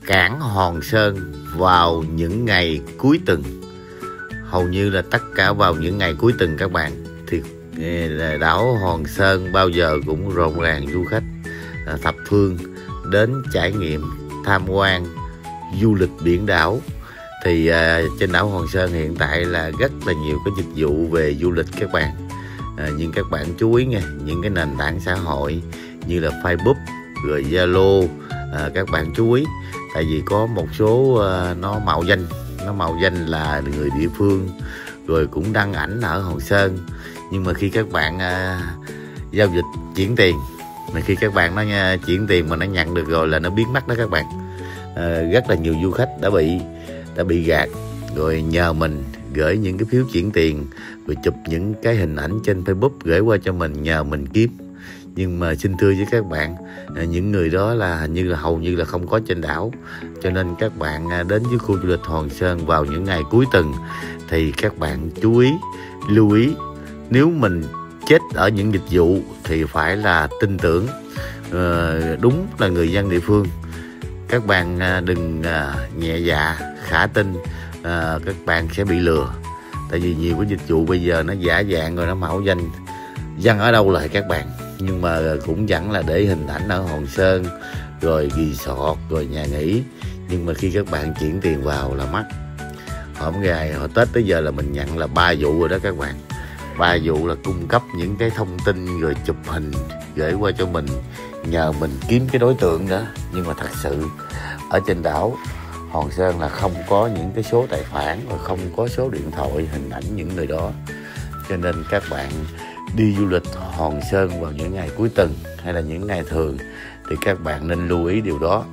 cảng Hòn Sơn vào những ngày cuối tuần. Hầu như là tất cả vào những ngày cuối tuần các bạn, thì đảo Hòn Sơn bao giờ cũng rộn ràng du khách thập phương đến trải nghiệm, tham quan, du lịch biển đảo. Thì trên đảo Hòn Sơn hiện tại là rất là nhiều cái dịch vụ về du lịch các bạn. Nhưng các bạn chú ý nha, những cái nền tảng xã hội như là Facebook rồi Zalo, các bạn chú ý, tại vì có một số nó mạo danh là người địa phương rồi cũng đăng ảnh ở Hòn Sơn, nhưng mà khi các bạn giao dịch chuyển tiền, mà khi các bạn nó chuyển tiền mà nó nhận được rồi là nó biến mất đó các bạn. Rất là nhiều du khách đã bị gạt, rồi nhờ mình gửi những cái phiếu chuyển tiền, rồi chụp những cái hình ảnh trên Facebook gửi qua cho mình, nhờ mình kiếm. Nhưng mà xin thưa với các bạn, những người đó là hầu như là không có trên đảo. Cho nên các bạn đến với khu du lịch Hòn Sơn vào những ngày cuối tuần thì các bạn chú ý, lưu ý, nếu mình chết ở những dịch vụ thì phải là tin tưởng đúng là người dân địa phương. Các bạn đừng nhẹ dạ khả tin, các bạn sẽ bị lừa. Tại vì nhiều cái dịch vụ bây giờ nó giả dạng rồi nó mạo danh. Dân ở đâu là các bạn, nhưng mà cũng vẫn là để hình ảnh ở Hòn Sơn, rồi resort, rồi nhà nghỉ. Nhưng mà khi các bạn chuyển tiền vào là mất. Hôm ngày hồi Tết tới giờ là mình nhận là 3 vụ rồi đó các bạn. 3 vụ là cung cấp những cái thông tin rồi chụp hình gửi qua cho mình, nhờ mình kiếm cái đối tượng đó. Nhưng mà thật sự ở trên đảo Hòn Sơn là không có những cái số tài khoản và không có số điện thoại, hình ảnh những người đó. Cho nên các bạn đi du lịch Hòn Sơn vào những ngày cuối tuần hay là những ngày thường thì các bạn nên lưu ý điều đó.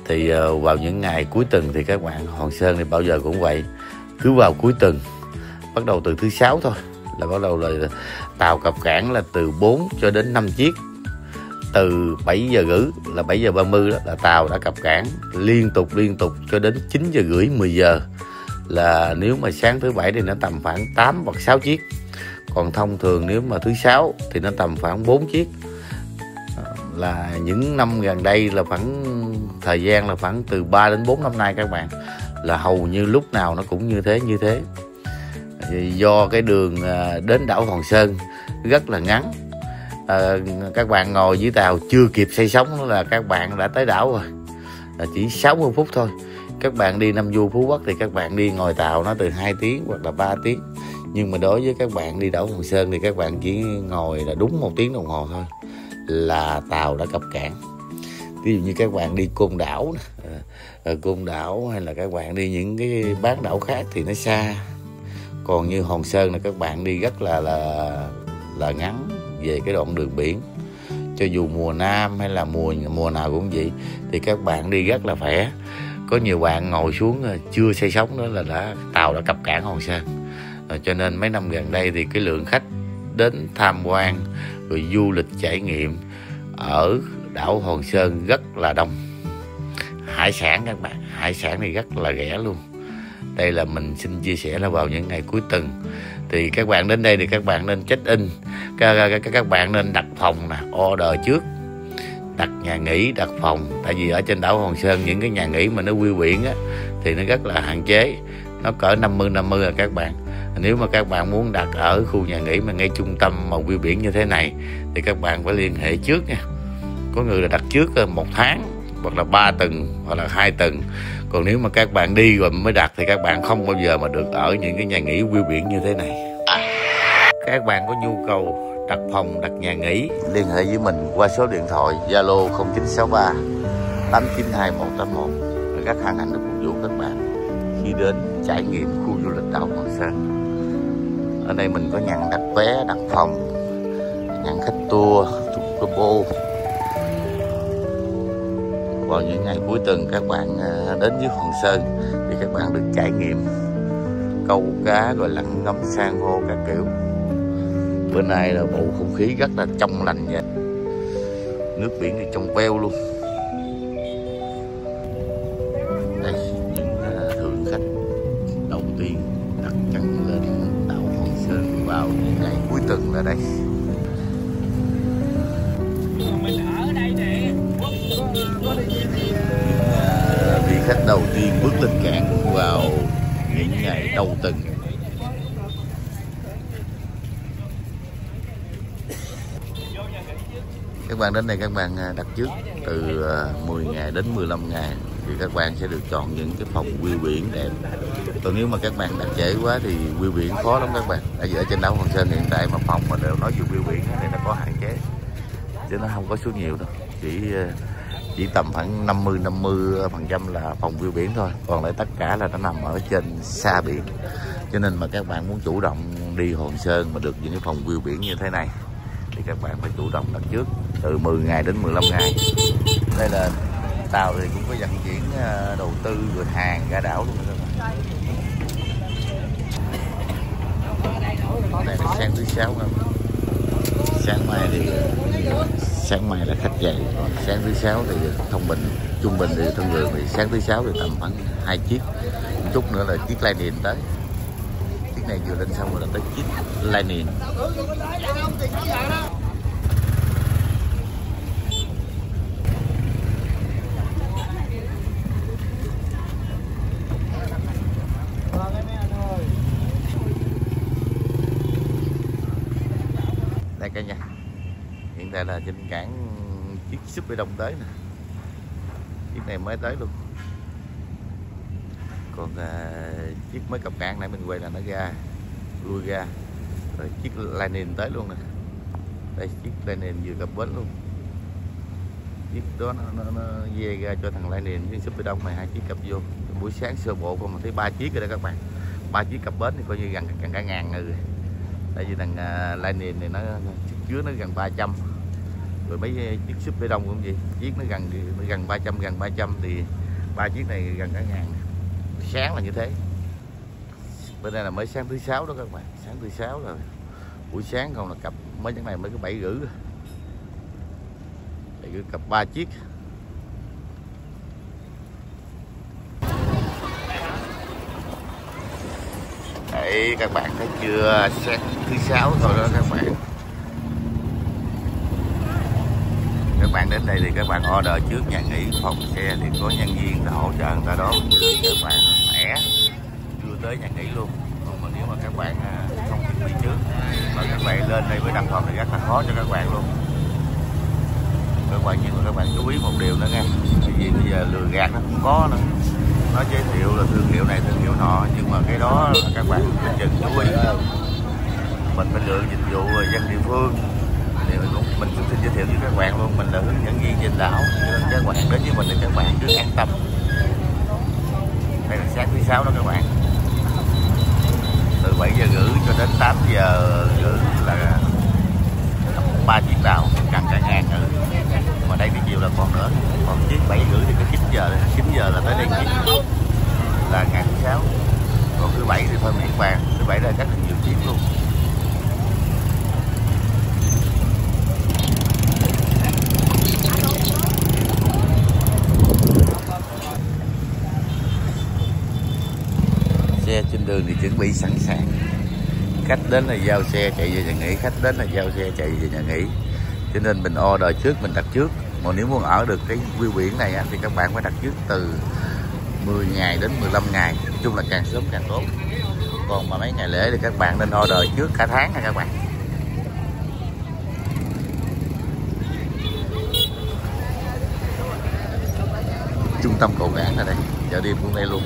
Thì vào những ngày cuối tuần thì các bạn, Hòn Sơn thì bao giờ cũng vậy, cứ vào cuối tuần, bắt đầu từ thứ Sáu thôi là bắt đầu là tàu cập cảng là từ 4 cho đến 5 chiếc. Từ 7 giờ rưỡi là 7 giờ 30 đó là tàu đã cập cảng liên tục cho đến 9 giờ rưỡi 10 giờ. Là nếu mà sáng thứ Bảy thì nó tầm khoảng 8 hoặc 6 chiếc. Còn thông thường nếu mà thứ Sáu thì nó tầm khoảng 4 chiếc. Là những năm gần đây là khoảng thời gian là khoảng từ 3 đến 4 năm nay các bạn, là hầu như lúc nào nó cũng như thế. Do cái đường đến đảo Hòn Sơn rất là ngắn. Các bạn ngồi dưới tàu chưa kịp xây sóng là các bạn đã tới đảo rồi, là chỉ 60 phút thôi. Các bạn đi Nam Du Phú Quốc thì các bạn đi ngồi tàu nó từ 2 tiếng hoặc là 3 tiếng. Nhưng mà đối với các bạn đi đảo Hòn Sơn thì các bạn chỉ ngồi là đúng 1 tiếng đồng hồ thôi là tàu đã cập cảng. Ví dụ như các bạn đi Côn Đảo, Côn Đảo hay là các bạn đi những cái bán đảo khác thì nó xa. Còn như Hòn Sơn là các bạn đi rất là ngắn về cái đoạn đường biển. Cho dù mùa Nam hay là mùa nào cũng vậy thì các bạn đi rất là khỏe. Có nhiều bạn ngồi xuống chưa xây sóng nữa là tàu đã cập cảng Hòn Sơn. Cho nên mấy năm gần đây thì cái lượng khách đến tham quan rồi du lịch trải nghiệm ở đảo Hòn Sơn rất là đông. Hải sản các bạn, hải sản thì rất là rẻ luôn. Đây là mình xin chia sẻ là vào những ngày cuối tuần thì các bạn đến đây thì các bạn nên check in, các bạn nên đặt phòng nè, order trước, đặt nhà nghỉ, đặt phòng. Tại vì ở trên đảo Hòn Sơn những cái nhà nghỉ mà nó view biển á thì nó rất là hạn chế, nó cỡ 50 là các bạn. Nếu mà các bạn muốn đặt ở khu nhà nghỉ mà ngay trung tâm mà view biển như thế này thì các bạn phải liên hệ trước nha. Có người là đặt trước 1 tháng hoặc là 3 tuần hoặc là 2 tuần. Còn nếu mà các bạn đi rồi mới đặt thì các bạn không bao giờ mà được ở những cái nhà nghỉ view biển như thế này. Các bạn có nhu cầu đặt phòng, đặt nhà nghỉ, liên hệ với mình qua số điện thoại Zalo 0963 892 181. Các hãng ảnh được phục vụ các bạn khi đến trải nghiệm khu du lịch đảo Hòn Sơn. Ở đây mình có nhận đặt vé, đặt phòng, nhận khách tour, combo. Vào những ngày cuối tuần các bạn đến với Hòn Sơn thì các bạn được trải nghiệm câu cá rồi lặn ngắm san hô các kiểu. Bữa nay là bầu không khí rất là trong lành vậy. Nước biển thì trong veo luôn. Đây, những thượng khách đầu tiên đặt chân lên đảo Hòn Sơn vào những ngày cuối tuần là đây. Mình ở đây nè, có đi khách đầu tiên bước lên cảng vào những ngày đầu tuần. Các bạn đến đây các bạn đặt trước từ 10 ngày đến 15 ngày thì các bạn sẽ được chọn những cái phòng view biển đẹp. Còn nếu mà các bạn đặt trễ quá thì view biển khó lắm các bạn. Ở trên đảo Hòn Sơn hiện tại mà phòng mà đều nói view biển thì nó có hạn chế, chứ nó không có số nhiều đâu. Chỉ tầm khoảng 50% là phòng view biển thôi, còn lại tất cả là nó nằm ở trên xa biển. Cho nên mà các bạn muốn chủ động đi Hòn Sơn mà được những cái phòng view biển như thế này thì các bạn phải chủ động đặt trước từ 10 ngày đến 15 ngày. Đây là tàu thì cũng có vận chuyển đầu tư rồi hàng ra đảo luôn các bạn. Đây là sáng thứ 6 không? Sáng mai là khách dậy. Sáng thứ 6 thì trung bình thì thông thường thì sáng thứ 6 thì tầm khoảng 2 chiếc. Một chút nữa là chiếc Lightning tới. Chiếc này vừa lên xong rồi là tới chiếc Lightning. Đây cả nhà, hiện tại là trên cảng chiếc súp Bê Đông tới nè, chiếc này mới tới luôn. Còn chiếc mới cập cảng nãy mình quay là nó ra lui ra rồi, chiếc Lightning tới luôn nè. Đây chiếc Lightning vừa cập bến luôn, chiếc đó nó về ra cho thằng Lightning với súp Bê Đông này, hai chiếc cập vô. Buổi sáng sơ bộ còn mình thấy 3 chiếc rồi đó các bạn, 3 chiếc cập bến thì coi như gần cả ngàn người. Tại vì thằng Lightning này nó chứa nó gần 300, rồi mấy chiếc súp Bê Đông cũng vậy, chiếc nó gần 300 thì 3 chiếc này gần cả ngàn. Sáng là như thế. Bên đây là mới sáng thứ 6 đó các bạn, sáng thứ 6 rồi. Buổi sáng không là cặp mấy cái này mới có 7 rưỡi rồi. 7 rưỡi cặp 3 chiếc. Đấy các bạn thấy chưa, sáng thứ 6 thôi đó các bạn. Các bạn đến đây thì các bạn order trước nhà nghỉ phòng xe thì có nhân viên hỗ trợ người ta đón các bạn khỏe chưa tới nhà nghỉ luôn. Còn mà nếu mà các bạn không chuẩn bị trước mà các bạn lên đây với đặt phòng thì rất là khó cho các bạn luôn. Các bạn, nhưng mà các bạn chú ý một điều nữa nha, bởi vì bây giờ lừa gạt nó cũng có nữa. Nó giới thiệu là thương hiệu này thương hiệu nọ, nhưng mà cái đó là các bạn phải chừng chú ý. Mình phải lựa dịch vụ dân địa phương thì mình cũng xin giới thiệu với các bạn luôn, mình là hướng dẫn viên trên đảo, nên các bạn đến với mình thì các bạn cứ an tâm. Đây là sáng thứ 6 đó các bạn, từ 7 giờ rưỡi cho đến 8 giờ rưỡi là 3 chiếc đảo gần cả ngàn người. Mà đây cái chiều là còn nữa, còn chiếc 7 rưỡi thì có 9 giờ là tới đây chiếc là ngày thứ 6. Còn thứ 7 thì thôi miễn bàn, thứ 7 là rất là nhiều chiếc luôn. Xe trên đường thì chuẩn bị sẵn sàng, khách đến là giao xe chạy về nhà nghỉ, khách đến là giao xe chạy về nhà nghỉ. Cho nên mình order trước, mình đặt trước. Còn nếu muốn ở được cái view biển này thì các bạn phải đặt trước từ 10 ngày đến 15 ngày. Nói chung là càng sớm càng tốt. Còn mà mấy ngày lễ thì các bạn nên order trước cả tháng nha các bạn. Trung tâm cầu cảng là đây, chợ đêm cũng đây luôn.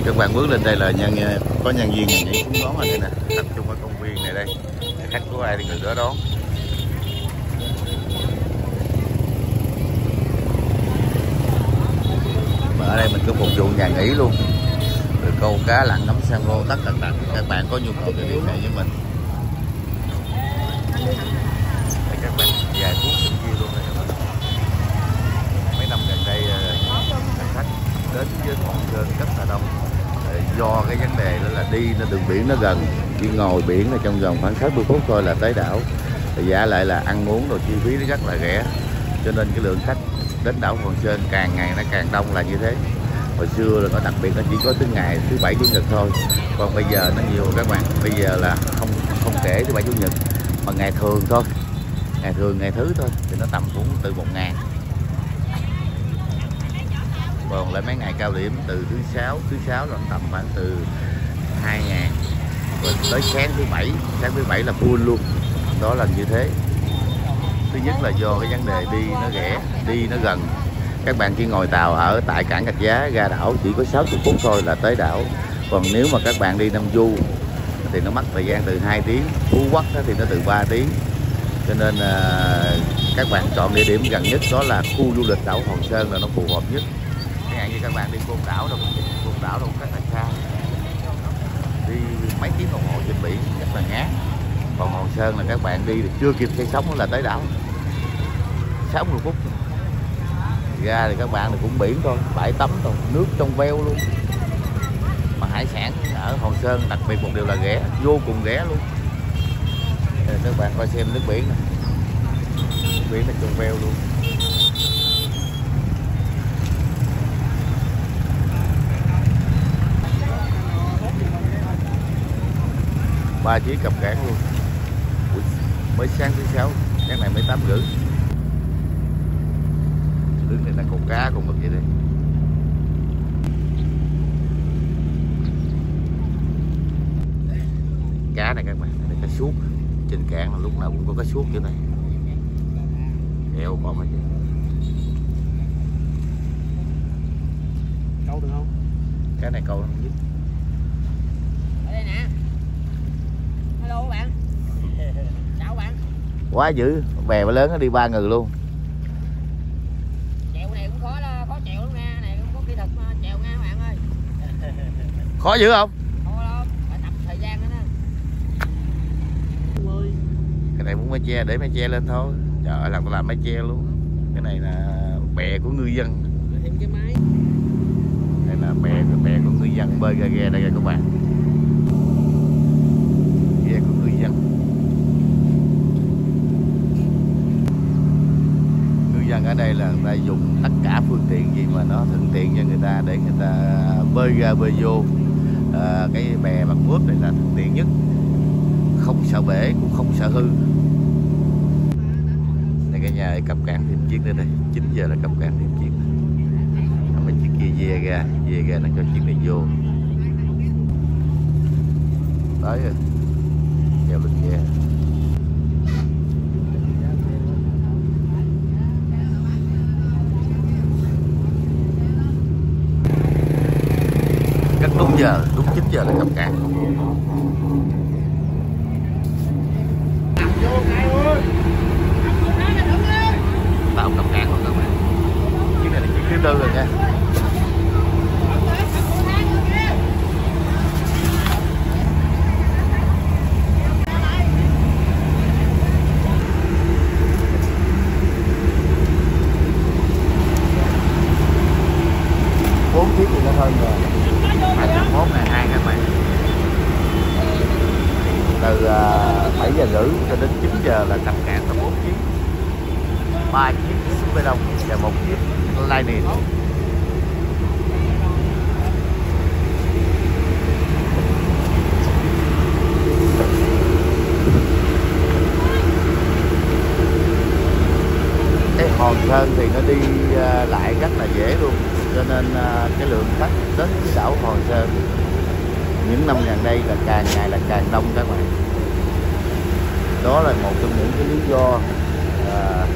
Các bạn bước lên đây là có nhân viên nhà nghỉ cũng đón ở đây nè, tập trung ở công viên này đây. Khách của ai thì người đó đón. Mà ở đây mình có phục vụ nhà nghỉ luôn, rồi câu cá, lặn ngắm san hô, tất cả các bạn có nhu cầu thì liên hệ với mình. Đây các bạn vài phút trên kia luôn đây các bạn. Mấy năm gần đây khách đến với Hòn Sơn rất là đông. Do cái vấn đề đó là đi nó đường biển nó gần, đi ngồi biển là trong vòng khoảng 60 phút thôi là tới đảo. Giá lại là ăn uống rồi chi phí nó rất là rẻ, cho nên cái lượng khách đến đảo Hòn Sơn càng ngày nó càng đông là như thế. Hồi xưa là có đặc biệt nó chỉ có thứ ngày thứ bảy chủ nhật thôi, còn bây giờ nó nhiều các bạn. Bây giờ là không kể thứ bảy chủ nhật mà ngày thường thôi, ngày thường ngày thứ thôi thì nó tầm cũng từ 1.000 Còn lại mấy ngày cao điểm từ thứ sáu là tầm khoảng từ 2.000 rồi tới sáng thứ bảy là full luôn. Đó là như thế. Thứ nhất là do cái vấn đề đi nó rẻ, đi nó gần. Các bạn chỉ ngồi tàu ở tại cảng Rạch Giá ra đảo chỉ có 60 phút thôi là tới đảo. Còn nếu mà các bạn đi Nam Du thì nó mất thời gian từ 2 tiếng, Phú Quốc thì nó từ 3 tiếng. Cho nên các bạn chọn địa điểm gần nhất đó là khu du lịch đảo Hòn Sơn là nó phù hợp nhất. Chẳng hạn như các bạn đi Côn Đảo đâu rất là xa, đi mấy tiếng đồng hồ trên biển rất là ngán. Còn Hòn Sơn là các bạn đi được chưa kịp xây sống là tới đảo 60 phút. Ra thì các bạn thì cũng biển thôi, bãi tắm thôi, nước trong veo luôn. Mà hải sản ở Hòn Sơn đặc biệt một điều là rẻ, vô cùng rẻ luôn. Các bạn coi xem nước biển này, nước biển là trong veo luôn. Ba chiếc cập cảng luôn. Ui, mới sáng thứ 6, sáng này mới 8:30. Đứng này là con cá cũng được vậy đây. Cá này các bạn, đây cá suốt. Trên cạn là lúc nào cũng có cá suốt kiểu này. Eo còn mà chứ. Câu được không? Cá này câu không biết. Ở đây nè. Hello các bạn. Chào các bạn. Quá dữ, bè lớn nó đi 3 người luôn. Chèo này cũng khó chèo lắm nha, này cũng có kỹ thuật chèo nha các bạn ơi. Khó dữ không? Khó lắm, phải tập thời gian nữa nè. Cái này muốn mái che để mái che lên thôi. Trời ơi, làm mái che luôn. Cái này là bè của ngư dân. Thêm cái máy. Đây là bè của ngư dân bơi ra ghe đây các bạn. Ghe của ngư dân. Ngư dân ở đây là người ta dùng tất cả phương tiện gì mà nó thuận tiện cho người ta để người ta bơi ra bơi vô. Cái bè bằng mướp này là thuận tiện nhất, không sợ bể cũng không sợ hư. Đây cả nhà cập cảng thêm chiếc nữa đây, 9 giờ là cập cảng thêm chiếc. Mấy chiếc kia về ra nó cho chiếc này vô. Tới rồi, chèo lên ghe. Rất đúng giờ, đúng 9 giờ là cập cảng. Tàu cập cảng rồi các bạn. Chiếc này là chiếc thứ 4 rồi nha. Bốn chiếc thì nó hơn rồi. 21 ngày 2 các bạn. Từ 7 giờ rưỡi cho đến 9 giờ là cập cảng là 4 chiếc. 3 chiếc Super Đông và 1 chiếc Lightning. Cái Hòn Sơn thì nó đi lại rất là dễ luôn, cho nên cái lượng khách đến cái đảo Hòn Sơn những năm gần đây là càng ngày là càng đông các bạn. Đó là một trong những cái lý do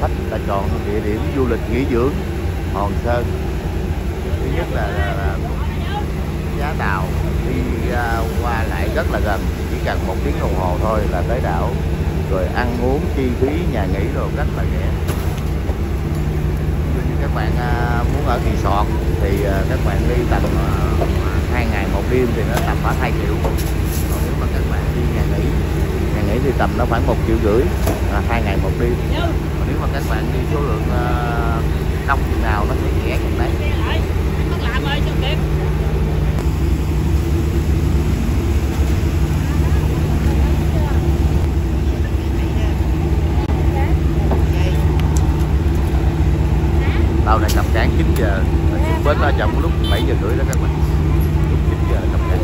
khách đã chọn địa điểm du lịch nghỉ dưỡng Hòn Sơn. Thứ nhất là giá tàu đi qua lại rất là gần, chỉ cần 1 tiếng đồng hồ thôi là tới đảo. Rồi ăn uống chi phí nhà nghỉ rồi rất là rẻ. Như các bạn muốn ở resort thì các bạn đi tầm 2 ngày 1 đêm thì nó tầm khoảng 2 triệu. Còn nếu mà các bạn đi nhà nghỉ thì tầm nó khoảng 1,5 triệu, 2 ngày 1 đêm. Còn nếu mà các bạn đi số lượng đông chừng nào nó sẽ rẻ chừng đấy. Tàu này cập cảng 9 giờ, bến ở chậm lúc 7 giờ rưỡi đó các bạn. Lúc 9 giờ là cập cảng.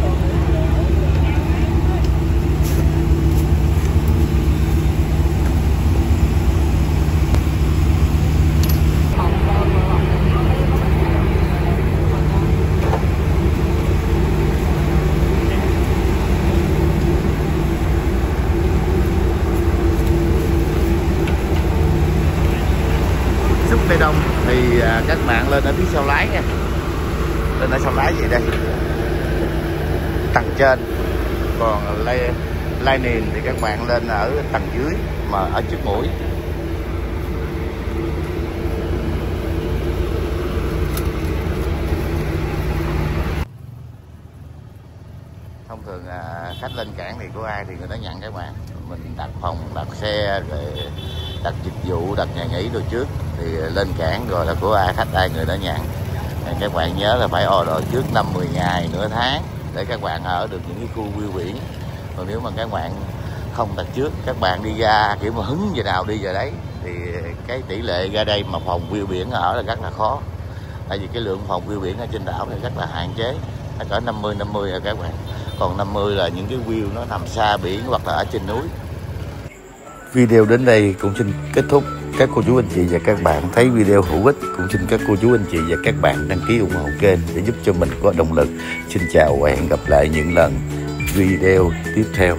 bê tông thì các bạn lên ở phía sau lái nha, lên ở sau lái vậy đây, tầng trên. Còn lai niền thì các bạn lên ở tầng dưới mà ở trước mũi. Thông thường khách lên cảng thì của ai thì người ta nhận các bạn. Mình đặt phòng, đặt xe, rồi đặt dịch vụ, đặt nhà nghỉ rồi trước thì lên cảng rồi là của ai, khách ai người đó nhận. Các bạn nhớ là phải order trước 5-10 ngày, nửa tháng để các bạn ở được những cái khu view biển. Còn nếu mà các bạn không đặt trước, các bạn đi ra kiểu mà hứng giờ nào đi giờ đấy thì cái tỷ lệ ra đây mà phòng view biển ở là rất là khó. Tại vì cái lượng phòng view biển ở trên đảo này rất là hạn chế, cỡ 50-50 rồi các bạn. Còn 50 là những cái view nó nằm xa biển hoặc là ở trên núi. Video đến đây cũng xin kết thúc. Các cô chú anh chị và các bạn thấy video hữu ích, cũng xin các cô chú anh chị và các bạn đăng ký ủng hộ kênh để giúp cho mình có động lực. Xin chào và hẹn gặp lại những lần video tiếp theo.